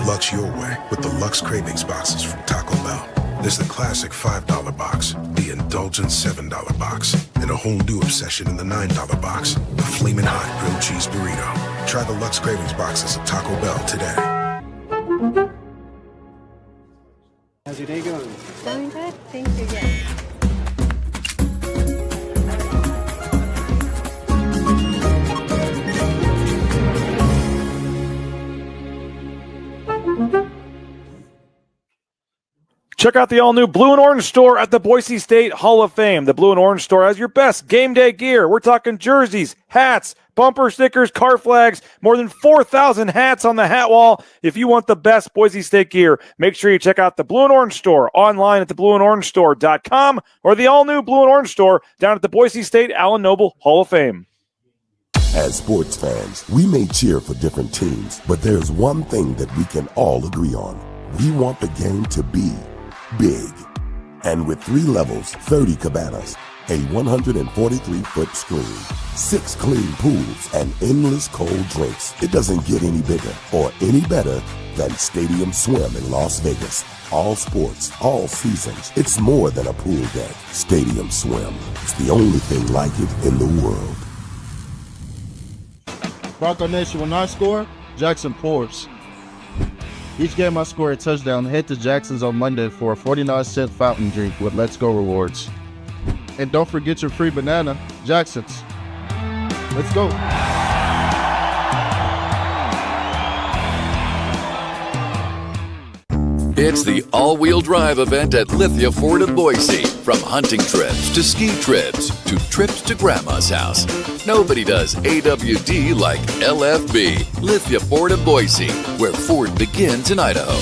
Lux your way with the Lux Cravings boxes from Taco Bell. There's the classic $5 box, the indulgent $7 box, and a whole new obsession in the $9 box, the flaming hot grilled cheese burrito. Try the Lux Cravings boxes at Taco Bell today. How's your day going? Going good, thank you, yes. Check out the all-new Blue and Orange store at the Boise State Hall of Fame. The Blue and Orange store has your best game day gear. We're talking jerseys, hats, bumper stickers, car flags, more than 4,000 hats on the hat wall. If you want the best Boise State gear, make sure you check out the Blue and Orange store online at theblueandorangestore.com or the all-new Blue and Orange store down at the Boise State Allen Noble Hall of Fame. As sports fans, we may cheer for different teams, but there's one thing that we can all agree on. We want the game to be big. And with 3 levels, 30 cabanas, a 143-foot screen, 6 clean pools, and endless cold drinks, it doesn't get any bigger or any better than Stadium Swim in Las Vegas. All sports, all seasons. It's more than a pool deck. Stadium Swim. It's the only thing like it in the world. Bronco Nation, when I score, Jackson pours. Each game I score a touchdown, head to Jackson's on Monday for a 49-cent fountain drink with Let's Go rewards. And don't forget your free banana, Jackson's. Let's go. It's the all-wheel drive event at Lithia Ford of Boise. From hunting trips to ski trips to trips to Grandma's house. Nobody does AWD like LFB. Lithia Ford of Boise, where Ford begins in Idaho.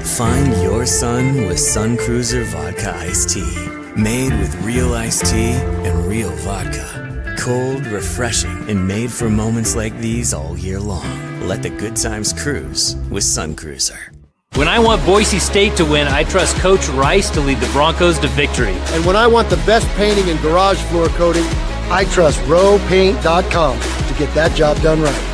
Find your sun with Sun Cruiser Vodka Iced Tea. Made with real iced tea and real vodka. Cold, refreshing, and made for moments like these all year long. Let the good times cruise with Sun Cruiser. When I want Boise State to win, I trust Coach Rice to lead the Broncos to victory. And when I want the best painting and garage floor coating, I trust rowpaint.com to get that job done right.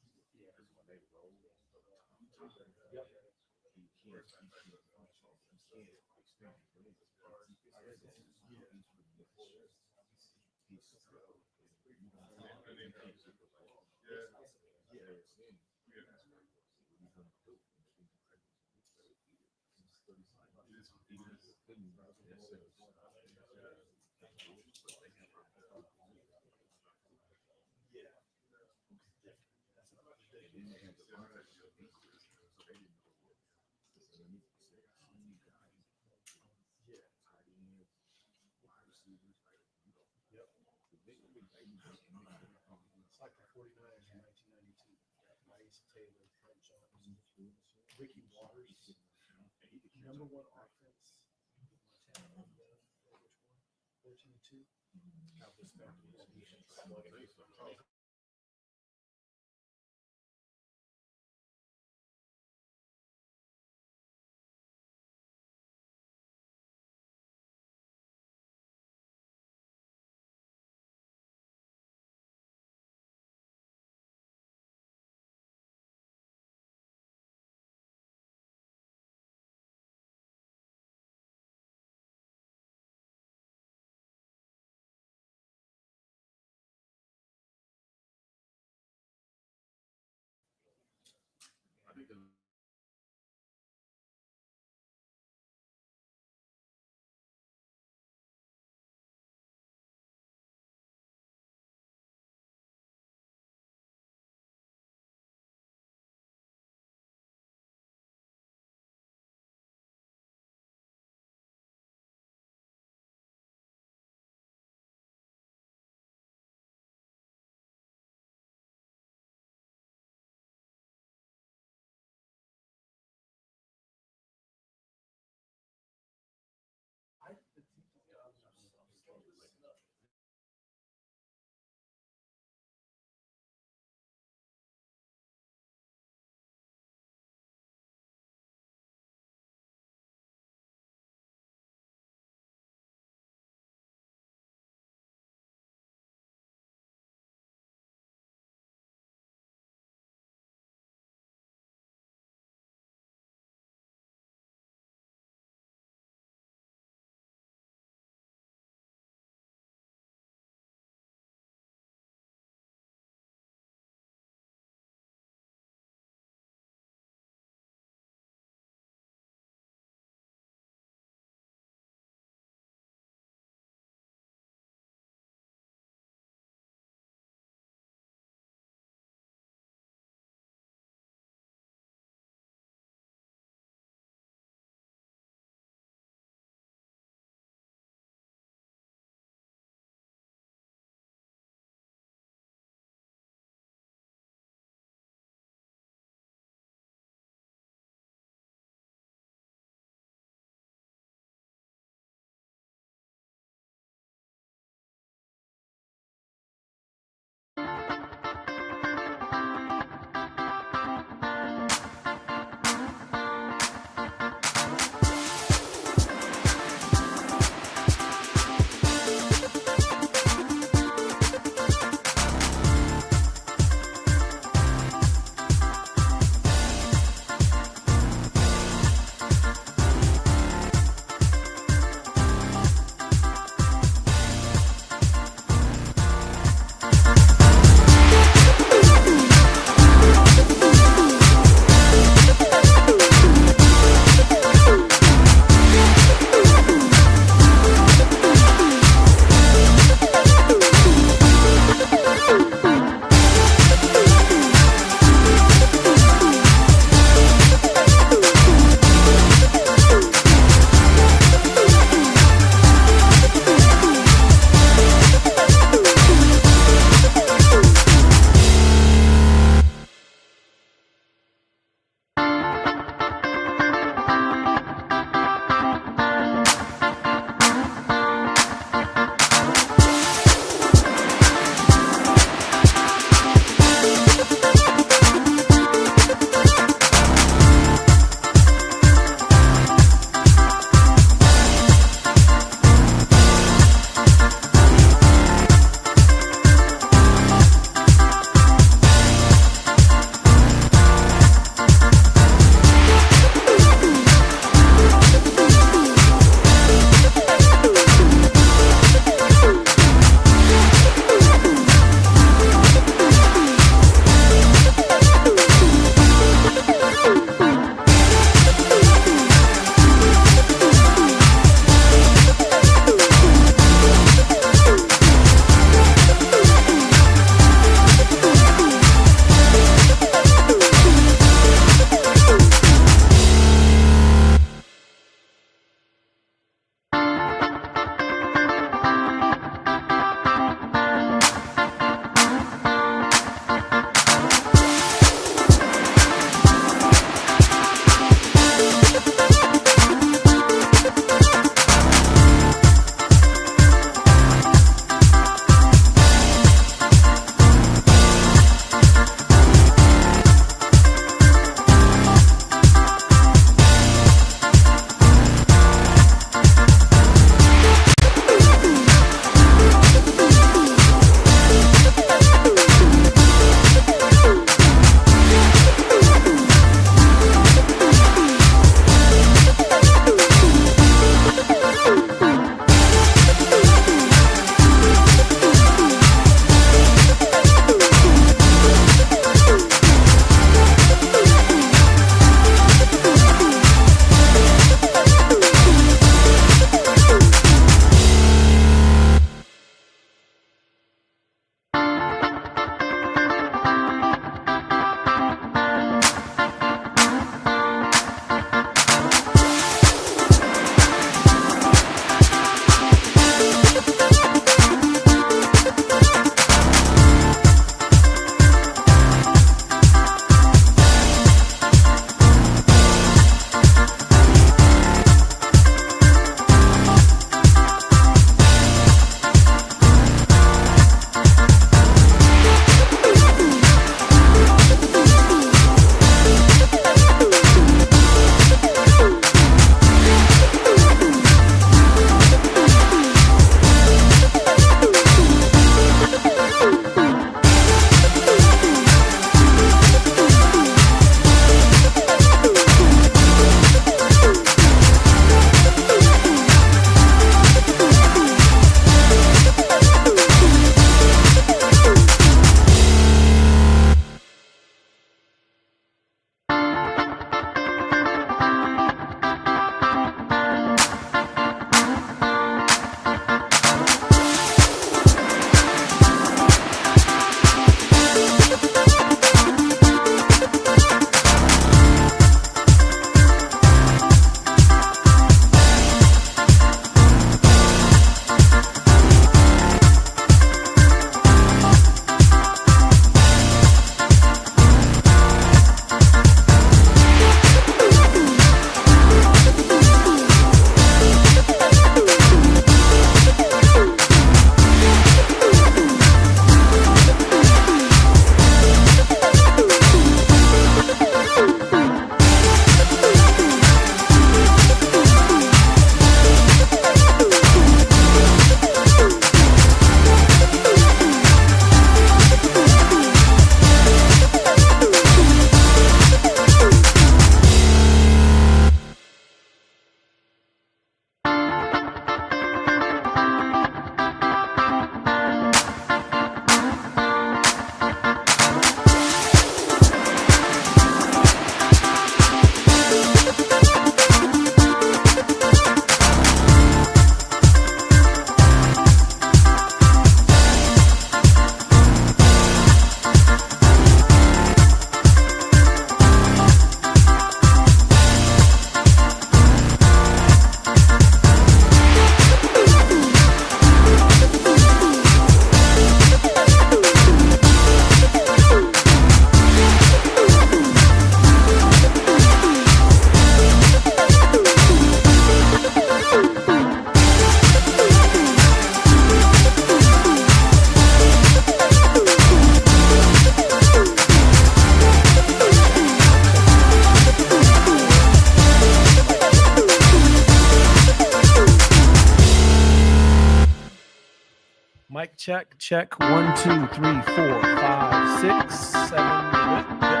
Check. 1, 2, 3, 4, 5, 6, 7, 8.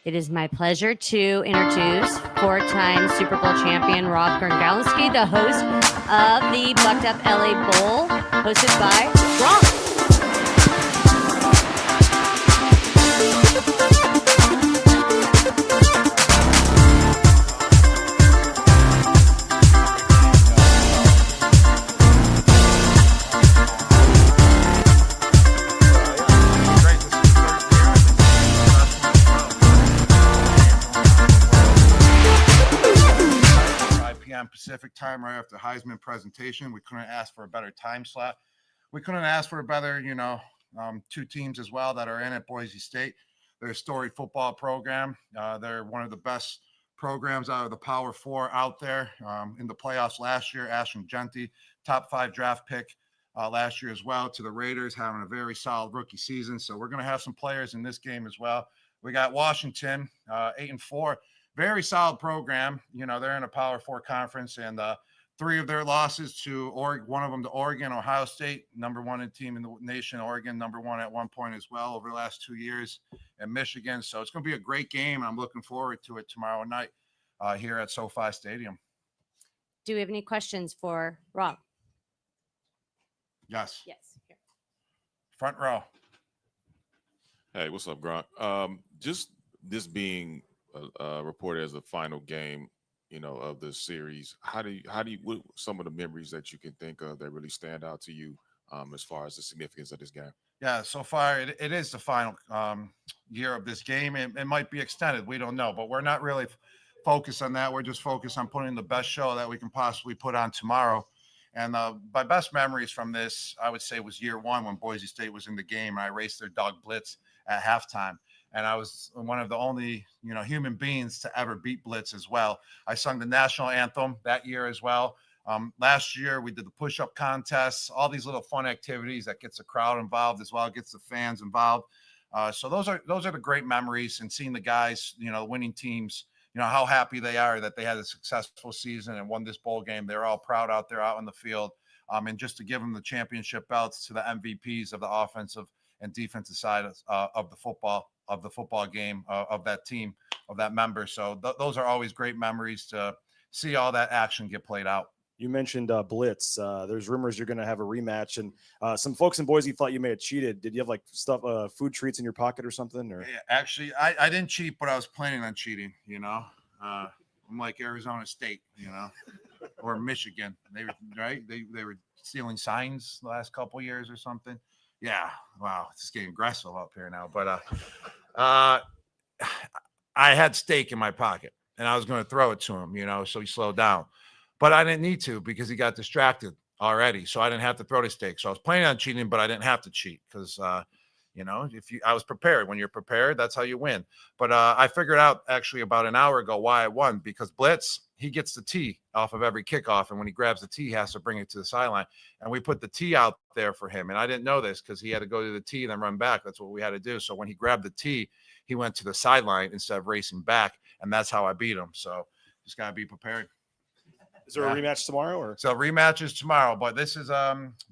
It is my pleasure to introduce four-time Super Bowl champion Rob Gronkowski, the host of the Bucked Up LA Bowl, hosted by Gronk. Pacific time right after Heisman presentation. We couldn't ask for a better time slot. We couldn't ask for a better, two teams as well that are in at Boise State. They're a storied football program. They're one of the best programs out of the Power Four out there. In the playoffs last year, Ashton Genty, top 5 draft pick last year as well, to the Raiders, having a very solid rookie season. So we're going to have some players in this game as well. We got Washington, 8-4. Very solid program. They're in a Power 4 conference, and 3 of their losses to Oregon, one of them to Oregon, Ohio State, number 1 team in the nation, Oregon, number 1 at one point as well over the last 2 years, and Michigan. So it's going to be a great game, and I'm looking forward to it tomorrow night here at SoFi Stadium. Do we have any questions for Rob? Yes. Yes. Here. Front row. Hey, what's up, Gronk? Just this being reported as the final game, of the series. How do you what some of the memories that you can think of that really stand out to you as far as the significance of this game? Yeah, so far it is the final year of this game. It might be extended. We don't know, but we're not really focused on that. We're just focused on putting the best show that we can possibly put on tomorrow. And my best memories from this, I would say, was year 1 when Boise State was in the game. And I raced their dog blitz at halftime. And I was one of the only, human beings to ever beat blitz as well. I sung the national anthem that year as well. Last year, we did the push-up contests, all these little fun activities that gets the crowd involved as well, gets the fans involved. So those are the great memories, and seeing the guys, winning teams, how happy they are that they had a successful season and won this bowl game. They're all proud out there out in the field. And just to give them the championship belts to the MVPs of the offensive and defensive side of the football game, of that team, of that member. So those are always great memories to see all that action get played out. You mentioned blitz. There's rumors you're going to have a rematch, and some folks in Boise thought you may have cheated. Did you have like food treats in your pocket or something? Or yeah, actually, I didn't cheat, but I was planning on cheating. I'm like Arizona State. or Michigan. They were right. They were stealing signs the last couple years or something. Yeah. Wow. It's getting aggressive up here now. But I had steak in my pocket and I was going to throw it to him, so he slowed down. But I didn't need to because he got distracted already. So I didn't have to throw the steak. So I was planning on cheating, but I didn't have to cheat because I was prepared. When you're prepared, that's how you win. But I figured out actually about an hour ago why I won, because Blitz, he gets the tee off of every kickoff. And when he grabs the tee, he has to bring it to the sideline. And we put the tee out there for him. And I didn't know this because he had to go to the tee and then run back. That's what we had to do. So when he grabbed the tee, he went to the sideline instead of racing back. And that's how I beat him. So just got to be prepared. Is there a rematch tomorrow? Or so rematch is tomorrow, but this is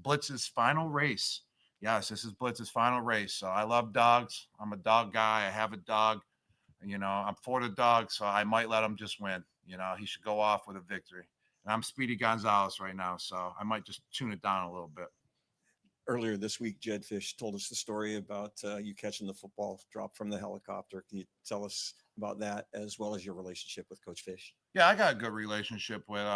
Blitz's final race. Yes, this is Blitz's final race. So I love dogs. I'm a dog guy. I have a dog. I'm for the dog, so I might let him just win. He should go off with a victory. And I'm Speedy Gonzalez right now, so I might just tune it down a little bit. earlier this week, Jedd Fisch told us the story about you catching the football drop from the helicopter. Can you tell us about that as well as your relationship with Coach Fisch? Yeah, I got a good relationship with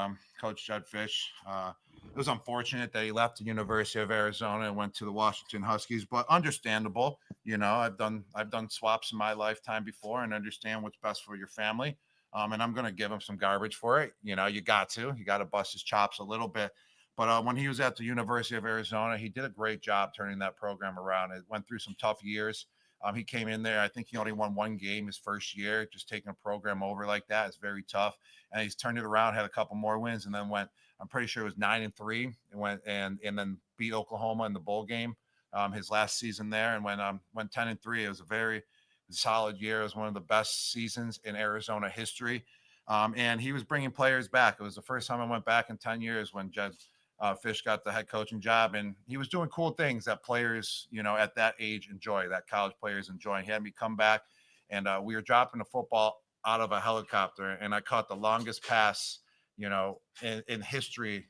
Coach Jedd Fisch. It was unfortunate that he left the University of Arizona and went to the Washington Huskies, but understandable. I've done swaps in my lifetime before and understand what's best for your family. And I'm going to give him some garbage for it. You got to bust his chops a little bit. But when he was at the University of Arizona, he did a great job turning that program around. It went through some tough years. He came in there. I think he only won one game his first year. Just taking a program over like that is very tough. And he's turned it around, had a couple more wins, and then went, I'm pretty sure it was 9-3, and went and then beat Oklahoma in the bowl game his last season there, and went 10-3. It was a very solid year. It was one of the best seasons in Arizona history. And he was bringing players back. It was the first time I went back in 10 years when Jedd Fisch got the head coaching job, and he was doing cool things that players, at that age enjoy, that college players enjoy. He had me come back, and we were dropping the football out of a helicopter, and I caught the longest pass, in history,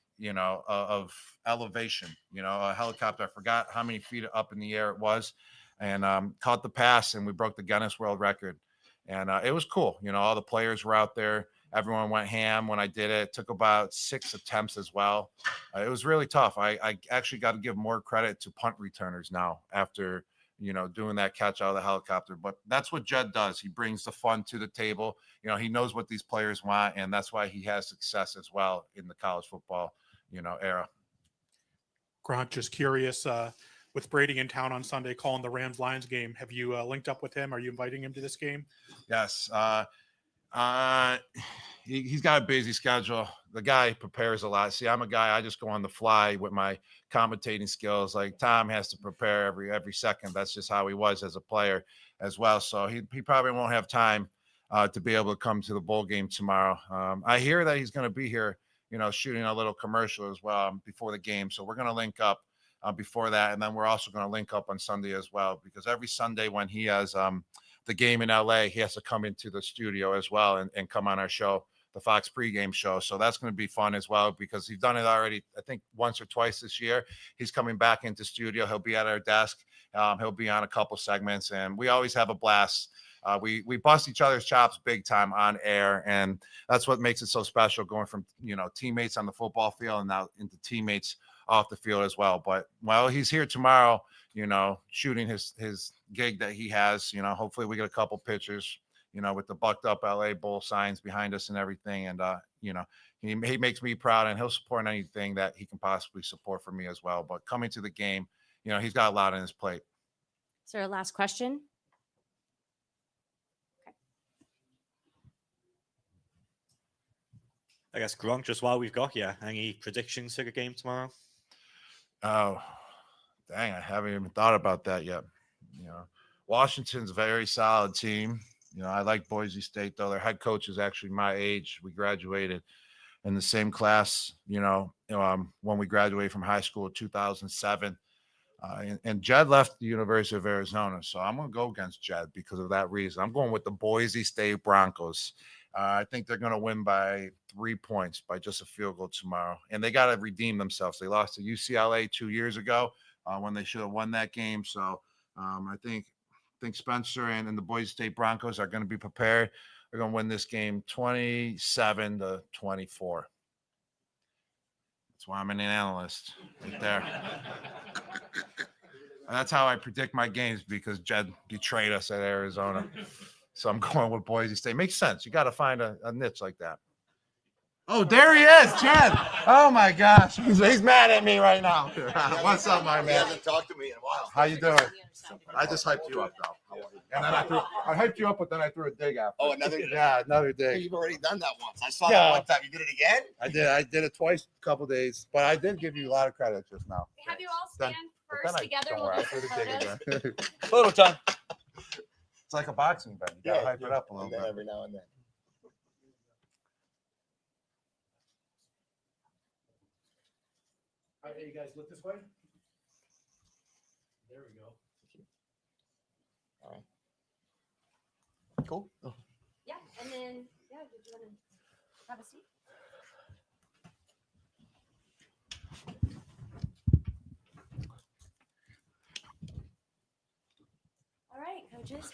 of elevation, a helicopter. I forgot how many feet up in the air it was, and caught the pass, and we broke the Guinness World Record. And it was cool. All the players were out there. Everyone went ham when I did it. It took about 6 attempts as well. It was really tough. I actually got to give more credit to punt returners now after, doing that catch out of the helicopter. But that's what Jedd does. He brings the fun to the table. He knows what these players want, and that's why he has success as well in the college football, era. Gronk, just curious, with Brady in town on Sunday calling the Rams-Lions game, have you linked up with him? Are you inviting him to this game? Yes. He's got a busy schedule. The guy prepares a lot. See, I'm a guy, I just go on the fly with my commentating skills. Like Tom has to prepare every second. That's just how he was as a player as well. So he probably won't have time to be able to come to the bowl game tomorrow. I hear that he's going to be here, shooting a little commercial as well before the game. So we're going to link up before that. And then we're also going to link up on Sunday as well, because every Sunday when he has the game in LA, he has to come into the studio as well and come on our show, the Fox pregame show. So that's going to be fun as well, because he's done it already, I think once or twice this year. He's coming back into studio. He'll be at our desk. He'll be on a couple segments, and we always have a blast. We bust each other's chops big time on air, and that's what makes it so special, going from, teammates on the football field and now into teammates off the field as well. But while he's here tomorrow, shooting his gig that he has, hopefully we get a couple pictures, with the bucked up LA Bowl signs behind us and everything. And, he makes me proud, and he'll support anything that he can possibly support for me as well. But coming to the game, he's got a lot on his plate. Is there a last question? I guess, Gronk, just while we've got you, any predictions for the game tomorrow? Oh, dang, I haven't even thought about that yet. Washington's a very solid team. I like Boise State, though. Their head coach is actually my age. We graduated in the same class, when we graduated from high school in 2007. And Jedd left the University of Arizona, so I'm going to go against Jedd because of that reason. I'm going with the Boise State Broncos. I think they're going to win by 3 points, by just a field goal tomorrow. And they got to redeem themselves. They lost to UCLA 2 years ago when they should have won that game. So I think Spencer and the Boise State Broncos are going to be prepared. They're going to win this game 27-24. That's why I'm an analyst right there. That's how I predict my games because Jedd betrayed us at Arizona. So I'm going with Boise State. Makes sense. You got to find a niche like that. Oh, there he is, Jedd. Oh my gosh, he's mad at me right now. What's up, my man? He hasn't talked to me in a while. How you doing? I just hyped you up, though. And then I hyped you up, but then I threw a dig after. Oh, another dig. You've already done that once. I saw that one time. You did it again? I did it twice, a couple days, but I did give you a lot of credit just now. Have you all stand first together? Don't We'll worry, I do threw some the dig photos. again. Photo time. It's like a boxing bet. You gotta hype it up a little bit. Every now and then. All right, you guys look this way. There we go. All right. Cool. Yeah, and then did you want to have a seat? All right, coaches.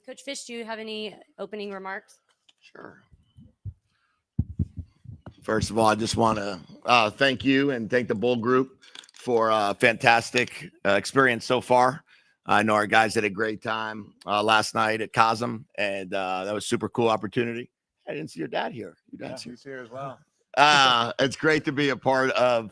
Coach Fisch, do you have any opening remarks? Sure. First of all, I just want to thank you and thank the Bull Group for a fantastic experience so far. I know our guys had a great time last night at Cosm, and that was a super cool opportunity. I didn't see your dad here. Your dad's here. He's here as well. It's great to be a part of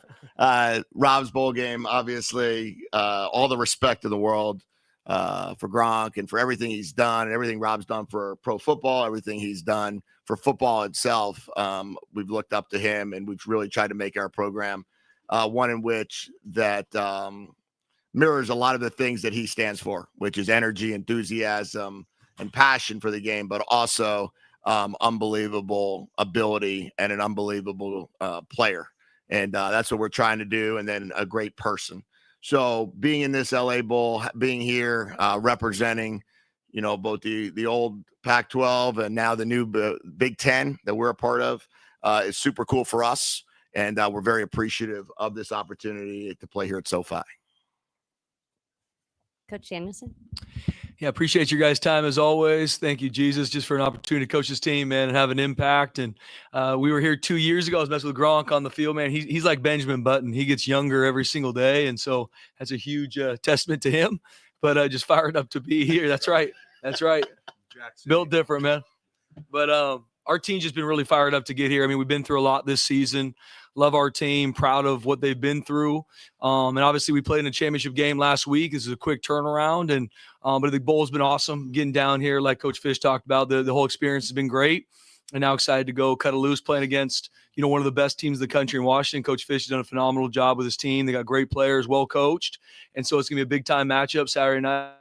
Rob's bowl game. Obviously, all the respect in the world for Gronk and for everything he's done and everything Rob's done for pro football, everything he's done for football itself. We've looked up to him, and we've really tried to make our program one in which that mirrors a lot of the things that he stands for, which is energy, enthusiasm, and passion for the game, but also unbelievable ability and an unbelievable player. And that's what we're trying to do. And then a great person. So being in this LA Bowl, being here, representing, both the old Pac-12 and now the new Big Ten that we're a part of is super cool for us. And we're very appreciative of this opportunity to play here at SoFi. Coach Danielson? Yeah, appreciate your guys' time as always. Thank you, Jesus, just for an opportunity to coach this team, man, and have an impact. And we were here 2 years ago. I was messing with Gronk on the field, man. He's like Benjamin Button. He gets younger every single day, and so that's a huge testament to him. But just fired up to be here. That's right. That's right. Built different, man. But our team's just been really fired up to get here. I mean, we've been through a lot this season. Love our team, proud of what they've been through. And obviously we played in a championship game last week. This is a quick turnaround. And but the bowl's been awesome. Getting down here, like Coach Fisch talked about, the whole experience has been great. And now excited to go cut it loose playing against, one of the best teams in the country in Washington. Coach Fisch has done a phenomenal job with his team. They got great players, well coached. And so it's going to be a big-time matchup Saturday night.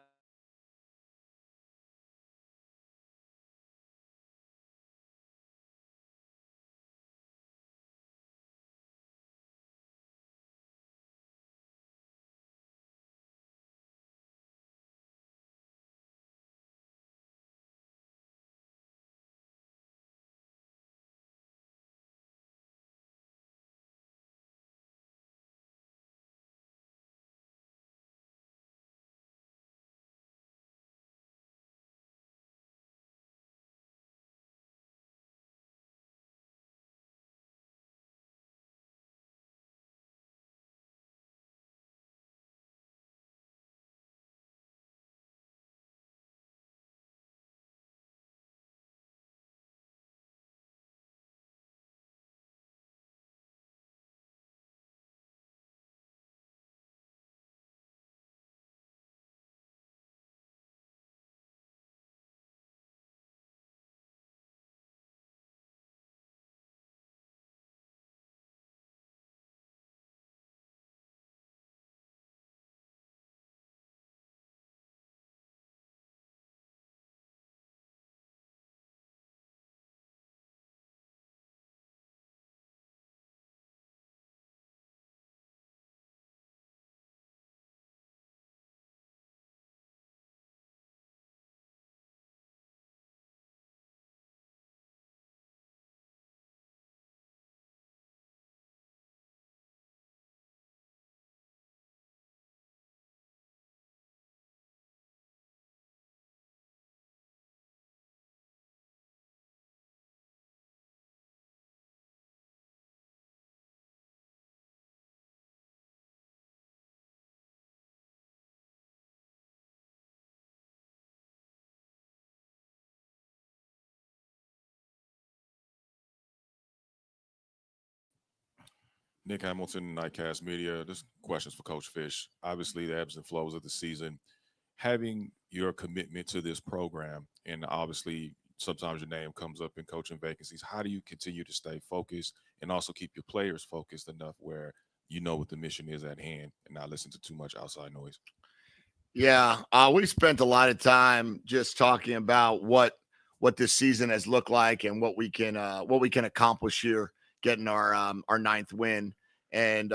Nick Hamilton, Nightcast Media. This question's for Coach Fisch. Obviously, the ebbs and flows of the season. Having your commitment to this program, and obviously sometimes your name comes up in coaching vacancies, how do you continue to stay focused and also keep your players focused enough where you know what the mission is at hand and not listen to too much outside noise? Yeah, we spent a lot of time just talking about what this season has looked like and what we can accomplish here, getting our ninth win, and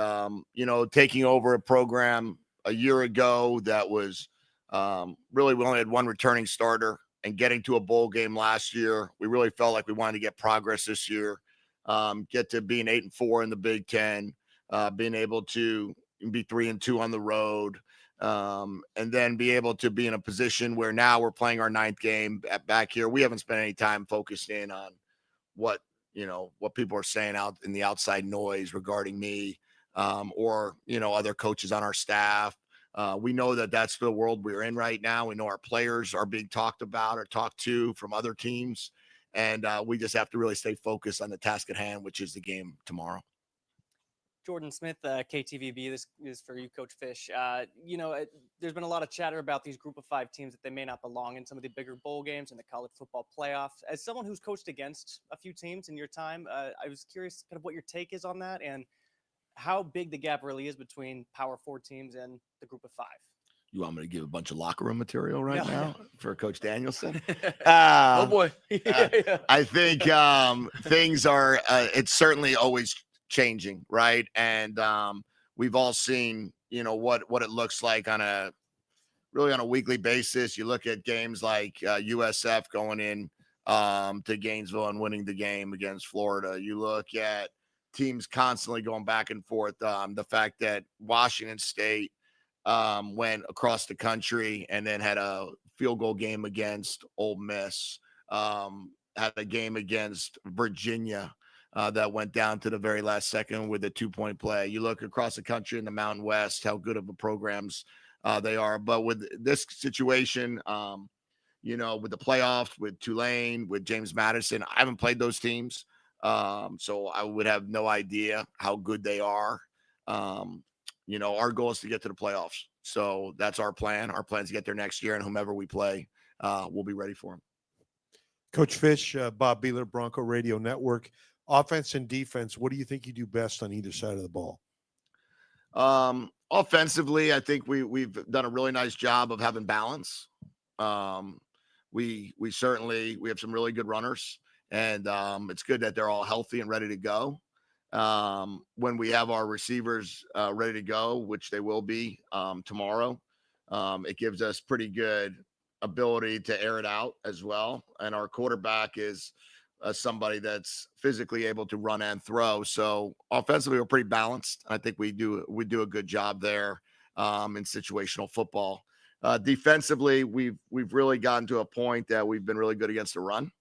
taking over a program a year ago that was really, we only had one returning starter, and getting to a bowl game last year, we really felt like we wanted to get progress this year, get to being 8-4 in the Big Ten, being able to be 3-2 on the road. And then be able to be in a position where now we're playing our ninth game back here. We haven't spent any time focused in on what people are saying out in the outside noise regarding me, or, other coaches on our staff. We know that that's the world we're in right now. We know our players are being talked about or talked to from other teams. And we just have to really stay focused on the task at hand, which is the game tomorrow. Jordan Smith, KTVB. This is for you, Coach Fisch. There's been a lot of chatter about these group of 5 teams that they may not belong in some of the bigger bowl games and the college football playoff. As someone who's coached against a few teams in your time, I was curious kind of what your take is on that and how big the gap really is between Power 4 teams and the group of 5. You want me to give a bunch of locker room material now for Coach Danielson? Oh, boy. I think things are it's certainly always changing, right? And we've all seen, what it looks like on a weekly basis. You look at games like USF going in to Gainesville and winning the game against Florida. You look at teams constantly going back and forth. The fact that Washington State went across the country and then had a field goal game against Ole Miss, had a game against Virginia that went down to the very last second with a 2-point play. You look across the country in the Mountain West, how good of a programs they are. But with this situation, with the playoffs, with Tulane, with James Madison, I haven't played those teams. So I would have no idea how good they are. Our goal is to get to the playoffs. So that's our plan. Our plan is to get there next year, and whomever we play, we'll be ready for them. Coach Fisch, Bob Beeler, Bronco Radio Network. Offense and defense, what do you think you do best on either side of the ball? Offensively, I think we've done a really nice job of having balance. We have some really good runners, and it's good that they're all healthy and ready to go. When we have our receivers ready to go, which they will be tomorrow, it gives us pretty good ability to air it out as well. And our quarterback is somebody that's physically able to run and throw. So offensively, we're pretty balanced. I think we do a good job there in situational football. Defensively, we've really gotten to a point that we've been really good against the run.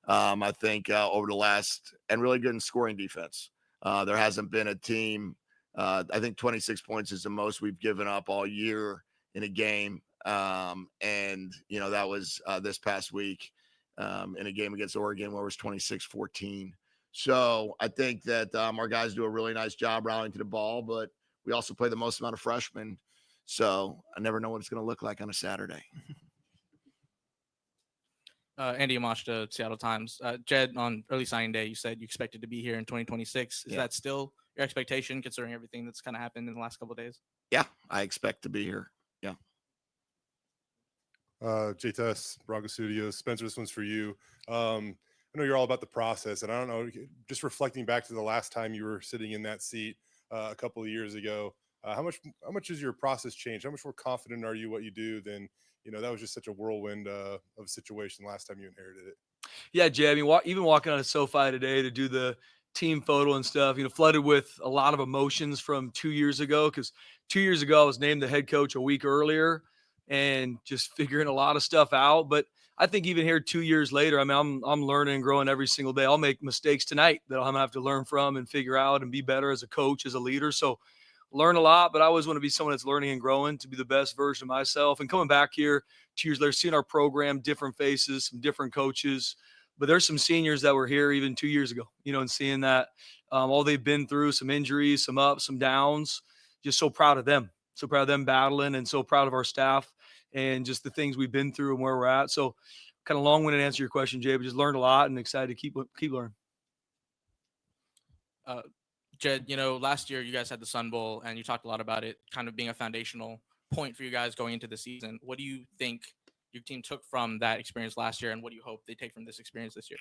I think over the last, and really good in scoring defense. There hasn't been a team. I think 26 points is the most we've given up all year in a game. And that was this past week. In a game against Oregon where it was 26-14. So I think that our guys do a really nice job rallying to the ball, but we also play the most amount of freshmen. So I never know what it's going to look like on a Saturday. Andy Amashta, Seattle Times. Jedd, on early signing day, you said you expected to be here in 2026. Is that still your expectation considering everything that's kind of happened in the last couple of days? Yeah, I expect to be here. Yeah. JTS, Bronco Studios. Spencer, this one's for you. I know you're all about the process, and I don't know, just reflecting back to the last time you were sitting in that seat a couple of years ago, how much has your process changed? How much more confident are you what you do than, that was just such a whirlwind of a situation last time you inherited it? Yeah, Jay, I mean, even walking out of SoFi today to do the team photo and stuff, flooded with a lot of emotions from 2 years ago, because 2 years ago I was named the head coach a week earlier and just figuring a lot of stuff out. But I think even here 2 years later, I mean, I'm learning and growing every single day. I'll make mistakes tonight that I'm going to have to learn from and figure out and be better as a coach, as a leader. So learn a lot, but I always want to be someone that's learning and growing to be the best version of myself. And coming back here 2 years later, seeing our program, different faces, some different coaches, but there's some seniors that were here even 2 years ago, and seeing that all they've been through, some injuries, some ups, some downs, just so proud of them. So proud of them battling, and so proud of our staff and just the things we've been through and where we're at. So kind of long-winded answer your question, Jay, but just learned a lot and excited to keep learning. Jedd, last year you guys had the Sun Bowl, and you talked a lot about it kind of being a foundational point for you guys going into the season. What do you think your team took from that experience last year, and what do you hope they take from this experience this year?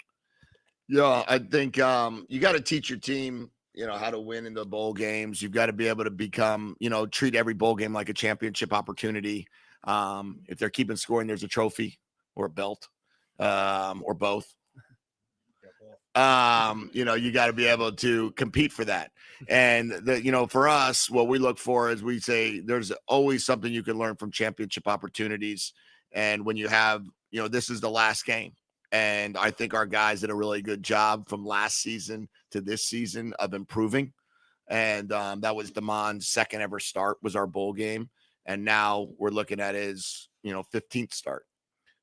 Yeah, I think you got to teach your team, how to win in the bowl games. You've got to be able to become, treat every bowl game like a championship opportunity. If they're keeping scoring, there's a trophy or a belt, or both. You got to be able to compete for that. And for us, what we look for is we say there's always something you can learn from championship opportunities. And when you have, this is the last game. And I think our guys did a really good job from last season to this season of improving. And that was Damon's second ever start was our bowl game. And now we're looking at his, 15th start.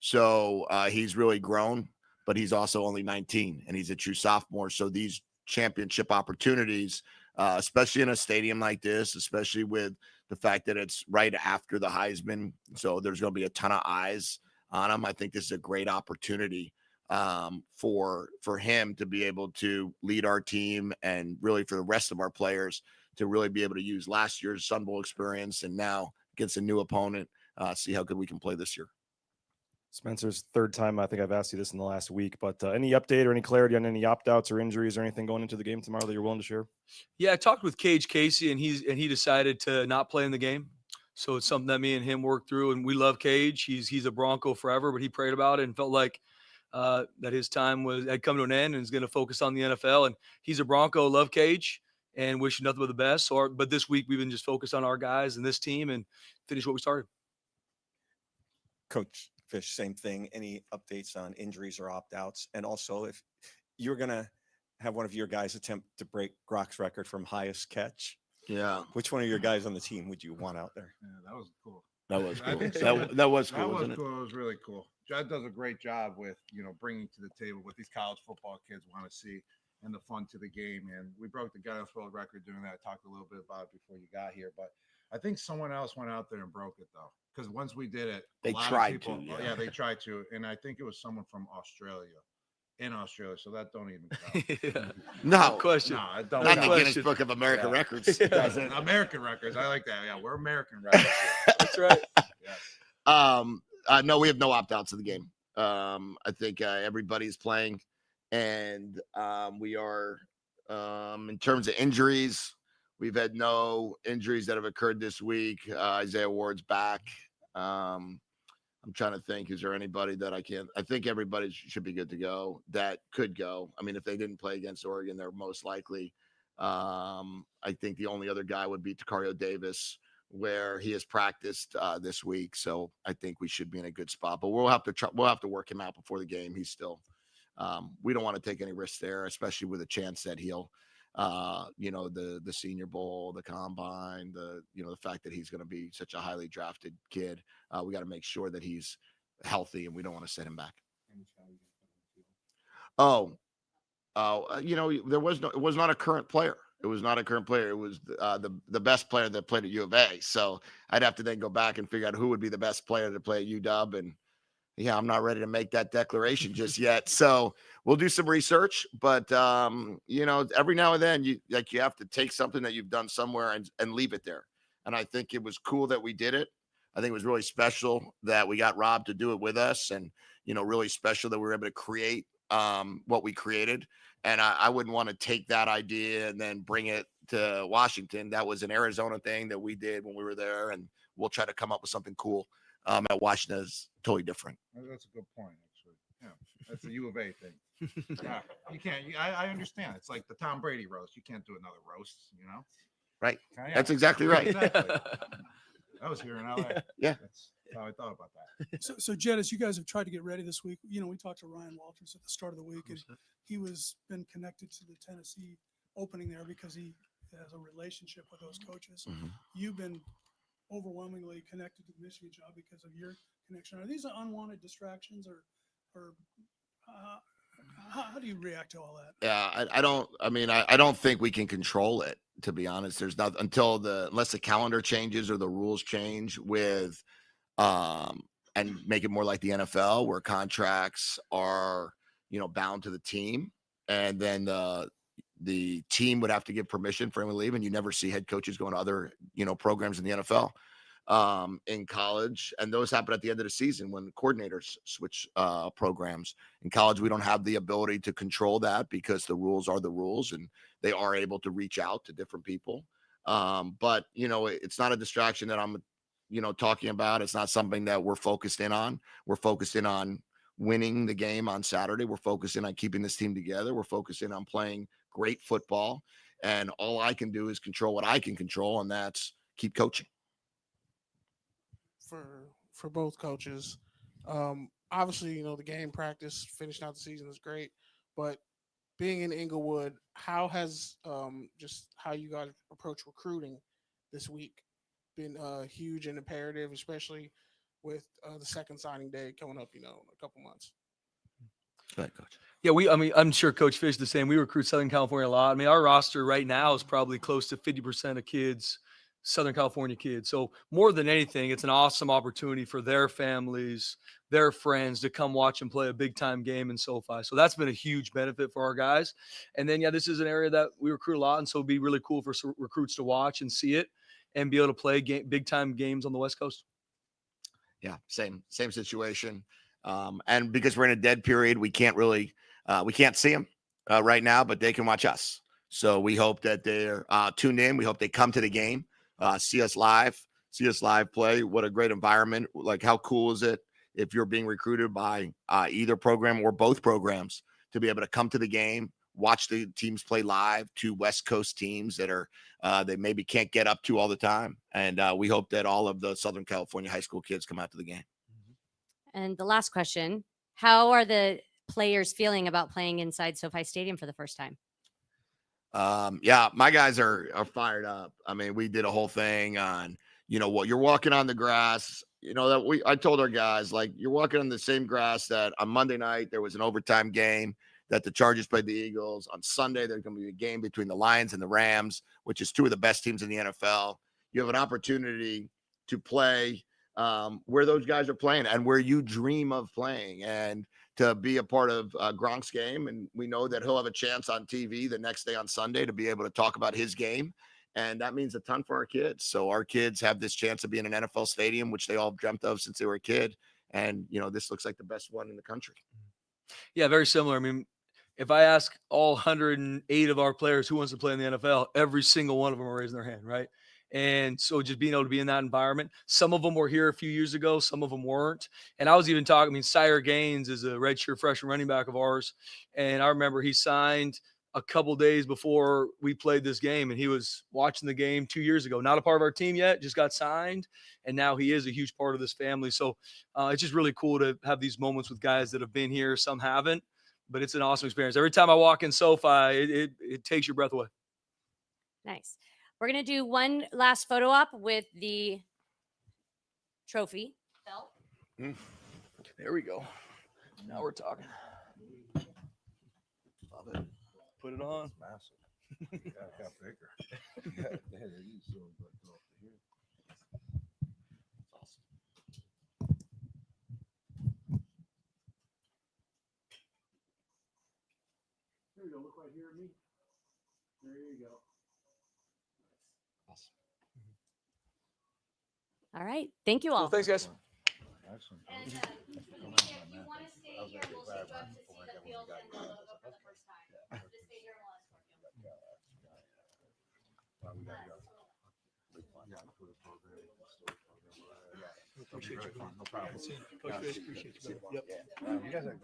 So he's really grown, but he's also only 19 and he's a true sophomore. So these championship opportunities, especially in a stadium like this, especially with the fact that it's right after the Heisman, so there's going to be a ton of eyes on him. I think this is a great opportunity for him to be able to lead our team, and really for the rest of our players to really be able to use last year's Sun Bowl experience and now against a new opponent, see how good we can play this year. Spencer's third time I think I've asked you this in the last week, but any update or any clarity on any opt-outs or injuries or anything going into the game tomorrow that you're willing to share? Yeah, I talked with Cage Casey, and he decided to not play in the game. So it's something that me and him worked through, and we love Cage. He's a Bronco forever, but he prayed about it and felt like that his time had come to an end and is going to focus on the NFL. And he's a Bronco, love Cage, and wish nothing but the best. But this week we've been just focused on our guys and this team and finish what we started. Coach Fisch, same thing. Any updates on injuries or opt-outs? And also, if you're going to have one of your guys attempt to break Gronk's record from highest catch, which one of your guys on the team would you want out there? Yeah, that was cool. That was cool. That was cool. That was cool. It was really cool. Jedd does a great job with, bringing to the table what these college football kids want to see and the fun to the game. And we broke the Guinness World Record doing that. I talked a little bit about it before you got here, but I think someone else went out there and broke it though. Because once we did it, they tried to. Yeah, they tried to. And I think it was someone from Australia. In Australia, so that don't even count. No question. No, I don't. Not the Guinness Book of American Records. American records. I like that. Yeah, we're American records. That's right. No, we have no opt-outs of the game. I think everybody's playing, and we are. In terms of injuries, we've had no injuries that have occurred this week. Isaiah Ward's back. I'm trying to think, is there anybody that I think everybody should be good to go that could go. I mean, if they didn't play against Oregon, they're most likely. I think the only other guy would be Takario Davis, where he has practiced this week. So I think we should be in a good spot, but we'll have to work him out before the game. He's still, we don't want to take any risks there, especially with a chance that he'll, the Senior Bowl, the Combine, the fact that he's going to be such a highly drafted kid. We got to make sure that he's healthy, and we don't want to set him back. It was not a current player. It was not a current player. It was the best player that played at U of A. So I'd have to then go back and figure out who would be the best player to play at UW. And yeah, I'm not ready to make that declaration just yet. So we'll do some research, but every now and then you have to take something that you've done somewhere and leave it there. And I think it was cool that we did it. I think it was really special that we got Rob to do it with us, and really special that we were able to create what we created. And I wouldn't want to take that idea and then bring it to Washington. That was an Arizona thing that we did when we were there, and we'll try to come up with something cool. At Washington is totally different. That's a good point, actually. Yeah, that's a U of A thing. Yeah, you can't. I understand. It's like the Tom Brady roast. You can't do another roast, Right. Yeah. That's exactly right. Exactly. I was here in LA. Yeah. That's how I thought about that. So Jedd, as you guys have tried to get ready this week, we talked to Ryan Walters at the start of the week, and he been connected to the Tennessee opening there because he has a relationship with those coaches. Mm-hmm. You've been overwhelmingly connected to the Michigan job because of your connection. Are these unwanted distractions, or How do you react to all that? Yeah, I don't. I mean, I don't think we can control it. To be honest, there's not unless the calendar changes or the rules change with, and make it more like the NFL, where contracts are bound to the team, and then the team would have to give permission for him to leave, and you never see head coaches going to other programs in the NFL. In college, and those happen at the end of the season when coordinators switch programs. In college, we don't have the ability to control that because the rules are the rules, and they are able to reach out to different people. But it's not a distraction that I'm talking about. It's not something that we're focused in on. We're focused in on winning the game on Saturday. We're focused in on keeping this team together. We're focused in on playing great football, and all I can do is control what I can control, and that's keep coaching. For both coaches, obviously, the game practice, finishing out the season is great, but being in Inglewood, how has just how you guys approach recruiting this week been huge and imperative, especially with the second signing day coming up, in a couple months? Go ahead, Coach. Yeah, I'm sure Coach Fisch the same. We recruit Southern California a lot. I mean, our roster right now is probably close to 50% of kids, Southern California kids. So more than anything, it's an awesome opportunity for their families, their friends to come watch and play a big time game in SoFi. So that's been a huge benefit for our guys. And then, this is an area that we recruit a lot. And so it'd be really cool for recruits to watch and see it and be able to play big time games on the West Coast. Yeah, same situation. And because we're in a dead period, we can't really, we can't see them right now, but they can watch us. So we hope that they're tuned in. We hope they come to the game. See us live play. What a great environment. Like, how cool is it if you're being recruited by either program or both programs to be able to come to the game, watch the teams play live, two West Coast teams that are they maybe can't get up to all the time. And we hope that all of the Southern California high school kids come out to the game. And the last question, how are the players feeling about playing inside SoFi Stadium for the first time? Yeah, my guys are fired up. I mean, we did a whole thing on, what you're walking on the grass, I told our guys, like, you're walking on the same grass that on Monday night, there was an overtime game that the Chargers played the Eagles. On Sunday, there's going to be a game between the Lions and the Rams, which is two of the best teams in the NFL. You have an opportunity to play where those guys are playing and where you dream of playing, and to be a part of Gronk's game. And we know that he'll have a chance on TV the next day on Sunday to be able to talk about his game. And that means a ton for our kids. So our kids have this chance to be in an NFL stadium, which they all dreamt of since they were a kid. And, this looks like the best one in the country. Yeah, very similar. I mean, if I ask all 108 of our players who wants to play in the NFL, every single one of them are raising their hand, right? And so just being able to be in that environment, some of them were here a few years ago, some of them weren't. And I was even talking, Sire Gaines is a redshirt freshman running back of ours. And I remember he signed a couple days before we played this game, and he was watching the game 2 years ago, not a part of our team yet, just got signed. And now he is a huge part of this family. So it's just really cool to have these moments with guys that have been here. Some haven't, but it's an awesome experience. Every time I walk in SoFi, it takes your breath away. Nice. We're going to do one last photo op with the trophy belt. There we go. Now we're talking. Love it. Put it on. Massive. Yeah, got bigger. There you go. Look right here at me. There you go. All right. Thank you all. Cool. Thanks, guys. Excellent. And if you want to stay here, we'll switch up to see the field and the logo for the first time. Just stay here and we'll escort you. Appreciate you. No problem. Coach Fisch, appreciate you. Yep. You guys are good.